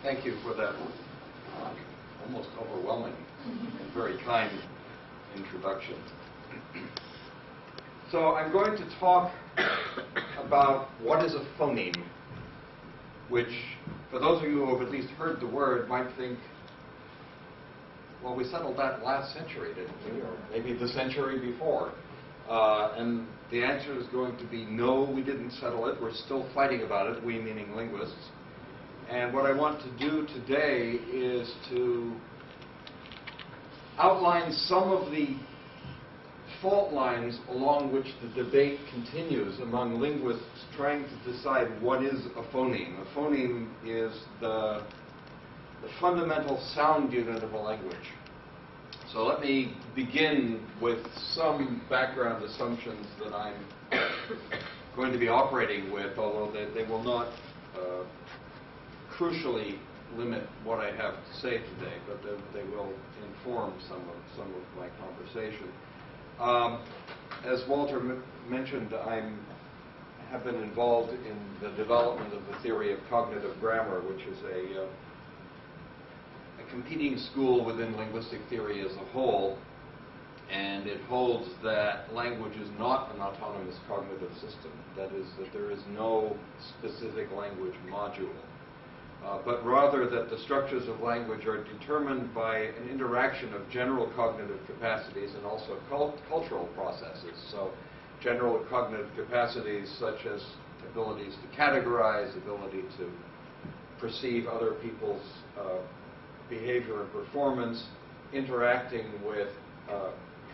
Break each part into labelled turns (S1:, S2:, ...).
S1: Thank you for that almost overwhelming and very kind introduction. So I'm going to talk about what is a phoneme, which, for those of you who have at least heard the word, might think, well, we settled that last century, didn't we? Or maybe the century before. And the answer is going to be no, we didn't settle it. We're still fighting about it, we meaning linguists. And what I want to do today is to outline some of the fault lines along which the debate continues among linguists trying to decide what is a phoneme. A phoneme is the fundamental sound unit of a language. So let me begin with some background assumptions that I'm going to be operating with, although they will not crucially limit what I have to say today, but they will inform some of my conversation. As Walter mentioned, I have been involved in the development of the theory of cognitive grammar, which is a competing school within linguistic theory as a whole, and it holds that language is not an autonomous cognitive system. That is, that there is no specific language module, but rather that the structures of language are determined by an interaction of general cognitive capacities and also cultural processes. So general cognitive capacities such as abilities to categorize, ability to perceive other people's behavior and performance, interacting with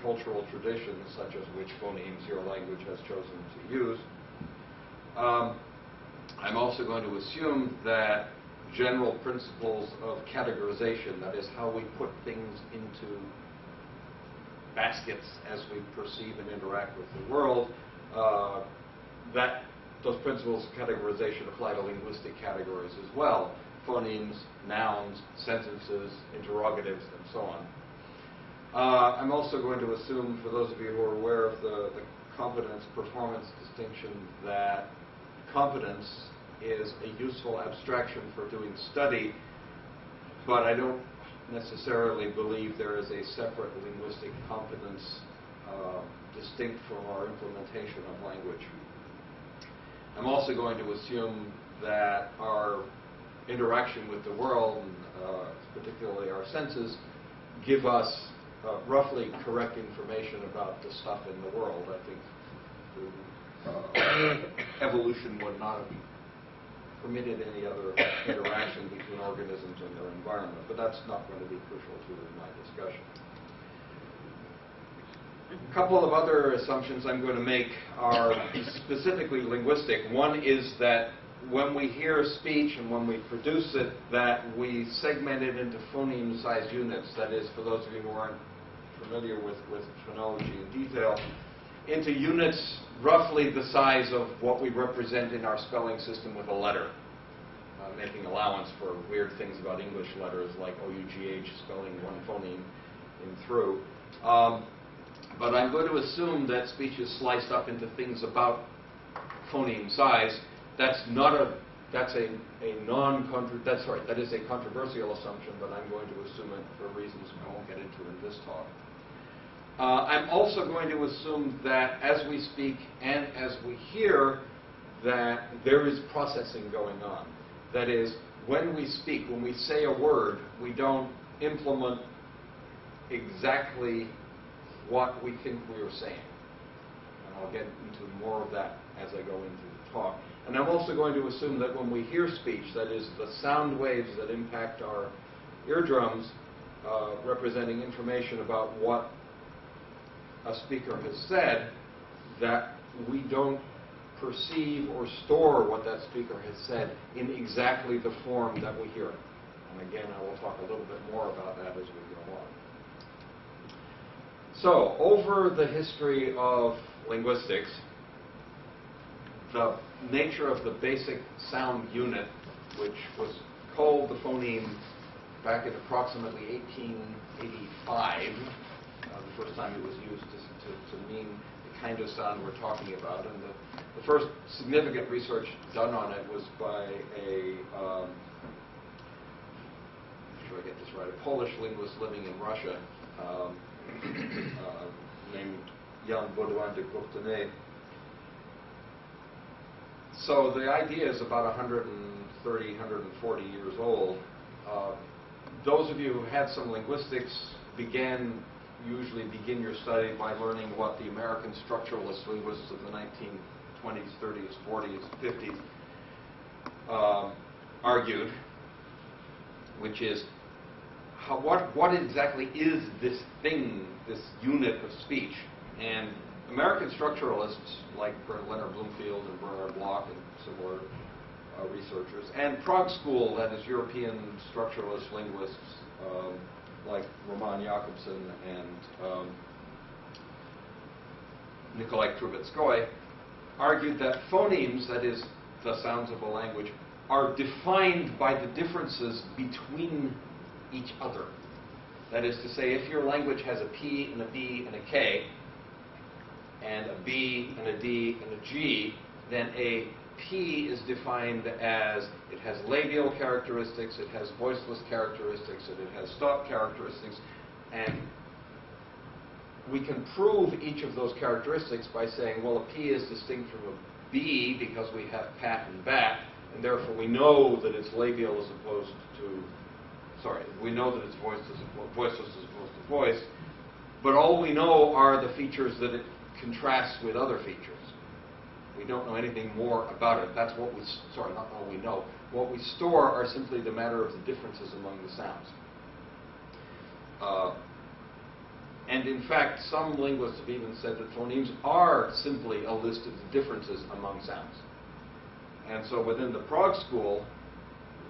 S1: cultural traditions such as which phonemes your language has chosen to use. I'm also going to assume that general principles of categorization, that is how we put things into baskets as we perceive and interact with the world, that those principles of categorization apply to linguistic categories as well. Phonemes, nouns, sentences, interrogatives, and so on. I'm also going to assume, for those of you who are aware of the competence-performance distinction, that competence is a useful abstraction for doing study, but I don't necessarily believe there is a separate linguistic competence distinct from our implementation of language. I'm also going to assume that our interaction with the world, particularly our senses, give us roughly correct information about the stuff in the world. I think evolution would not have permitted any other interaction between organisms and their environment, but that's not going to be crucial to my discussion. A couple of other assumptions I'm going to make are specifically linguistic. One is that when we hear speech and when we produce it, that we segment it into phoneme-sized units. That is, for those of you who aren't familiar with phonology in detail, into units roughly the size of what we represent in our spelling system with a letter, making allowance for weird things about English letters like OUGH, spelling one phoneme in through. But I'm going to assume that speech is sliced up into things about phoneme size. That is a controversial assumption, but I'm going to assume it for reasons I won't get into in this talk. I'm also going to assume that as we speak and as we hear, that there is processing going on. That is, when we speak, when we say a word, we don't implement exactly what we think we are saying. And I'll get into more of that as I go into the talk. And I'm also going to assume that when we hear speech, that is, the sound waves that impact our eardrums, representing information about what a speaker has said, that we don't perceive or store what that speaker has said in exactly the form that we hear it. And again, I will talk a little bit more about that as we go on. So, over the history of linguistics, the nature of the basic sound unit, which was called the phoneme back in approximately 1885, the first time it was used to mean the kind of sound we're talking about. And the first significant research done on it was by a, make sure I get this right, a Polish linguist living in Russia named Jan Baudouin de Courtenay. So the idea is about 130, 140 years old. Those of you who had some linguistics usually begin your study by learning what the American structuralist linguists of the 1920s, 30s, 40s, 50s argued, which is what exactly is this thing, this unit of speech? And American structuralists like Leonard Bloomfield and Bernard Bloch and similar researchers, and Prague School, that is European structuralist linguists like Roman Jakobson and Nikolai Trubetskoy, argued that phonemes, that is, the sounds of a language, are defined by the differences between each other. That is to say, if your language has a P and a B and a K, and a B and a D and a G, then a P is defined as it has labial characteristics, it has voiceless characteristics, and it has stop characteristics. And we can prove each of those characteristics by saying, well, a P is distinct from a B because we have pat and bat, and therefore we know that it's labial as opposed to, we know that it's voiceless as opposed to voice, but all we know are the features that it contrasts with other features. We don't know anything more about it. That's what not all we know. What we store are simply the matter of the differences among the sounds. And in fact, some linguists have even said that phonemes are simply a list of the differences among sounds. And so within the Prague School,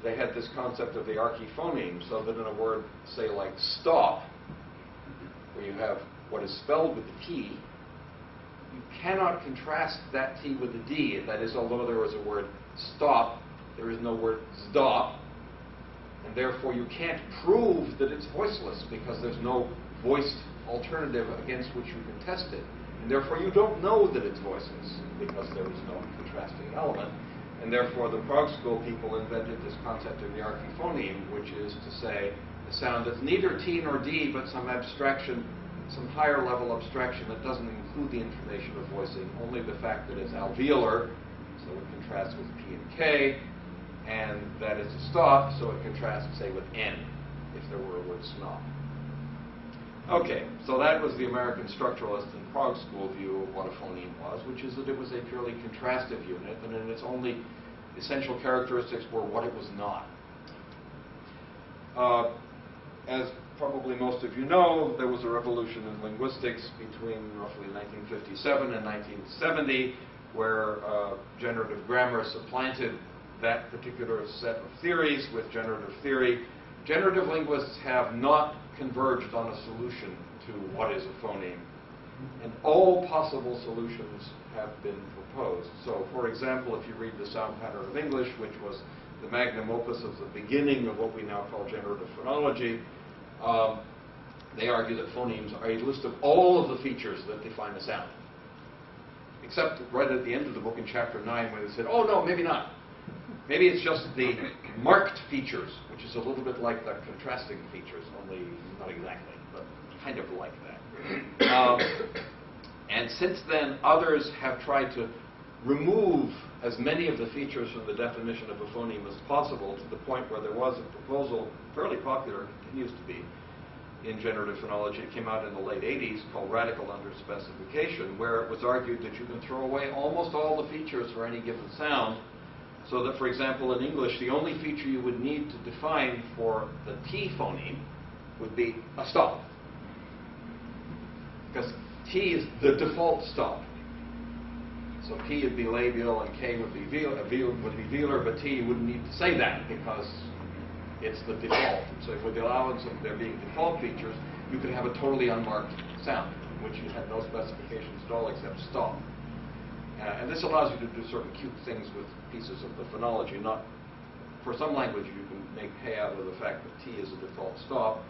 S1: they had this concept of the archiphoneme, so that in a word, say like stop, where you have what is spelled with the T, you cannot contrast that T with the D. That is, although there is a word stop, there is no word zdop, and therefore you can't prove that it's voiceless because there's no voiced alternative against which you can test it. And therefore you don't know that it's voiceless because there is no contrasting element. And therefore the Prague School people invented this concept of the archiphoneme, which is to say a sound that's neither T nor D, but some abstraction, some higher level abstraction that doesn't include the information of voicing, only the fact that it's alveolar, so it contrasts with P and K, and that it's a stop, so it contrasts, say, with N, if there were a word snob. Okay, so that was the American structuralist and Prague School view of what a phoneme was, which is that it was a purely contrastive unit, and in its only essential characteristics were what it was not. As probably most of you know, there was a revolution in linguistics between roughly 1957 and 1970, where generative grammar supplanted that particular set of theories with generative theory. Generative linguists have not converged on a solution to what is a phoneme, and all possible solutions have been proposed. So, for example, if you read the Sound Pattern of English, which was the magnum opus of the beginning of what we now call generative phonology, they argue that phonemes are a list of all of the features that define a sound. Except right at the end of the book in chapter 9 where they said, oh no, maybe not. Maybe it's just the marked features, which is a little bit like the contrasting features, only not exactly, but kind of like that. And since then, others have tried to remove as many of the features from the definition of a phoneme as possible, to the point where there was a proposal, fairly popular, continues to be, in generative phonology. It came out in the late 80s, called radical underspecification, where it was argued that you can throw away almost all the features for any given sound, so that, for example, in English, the only feature you would need to define for the T phoneme would be a stop. Because T is the default stop. So P would be labial and K would be velar, but T you wouldn't need to say that because it's the default. So with the allowance of there being default features, you could have a totally unmarked sound, in which you had no specifications at all except stop. And this allows you to do certain cute things with pieces of the phonology. Not for some language you can make hay out of the fact that T is a default stop.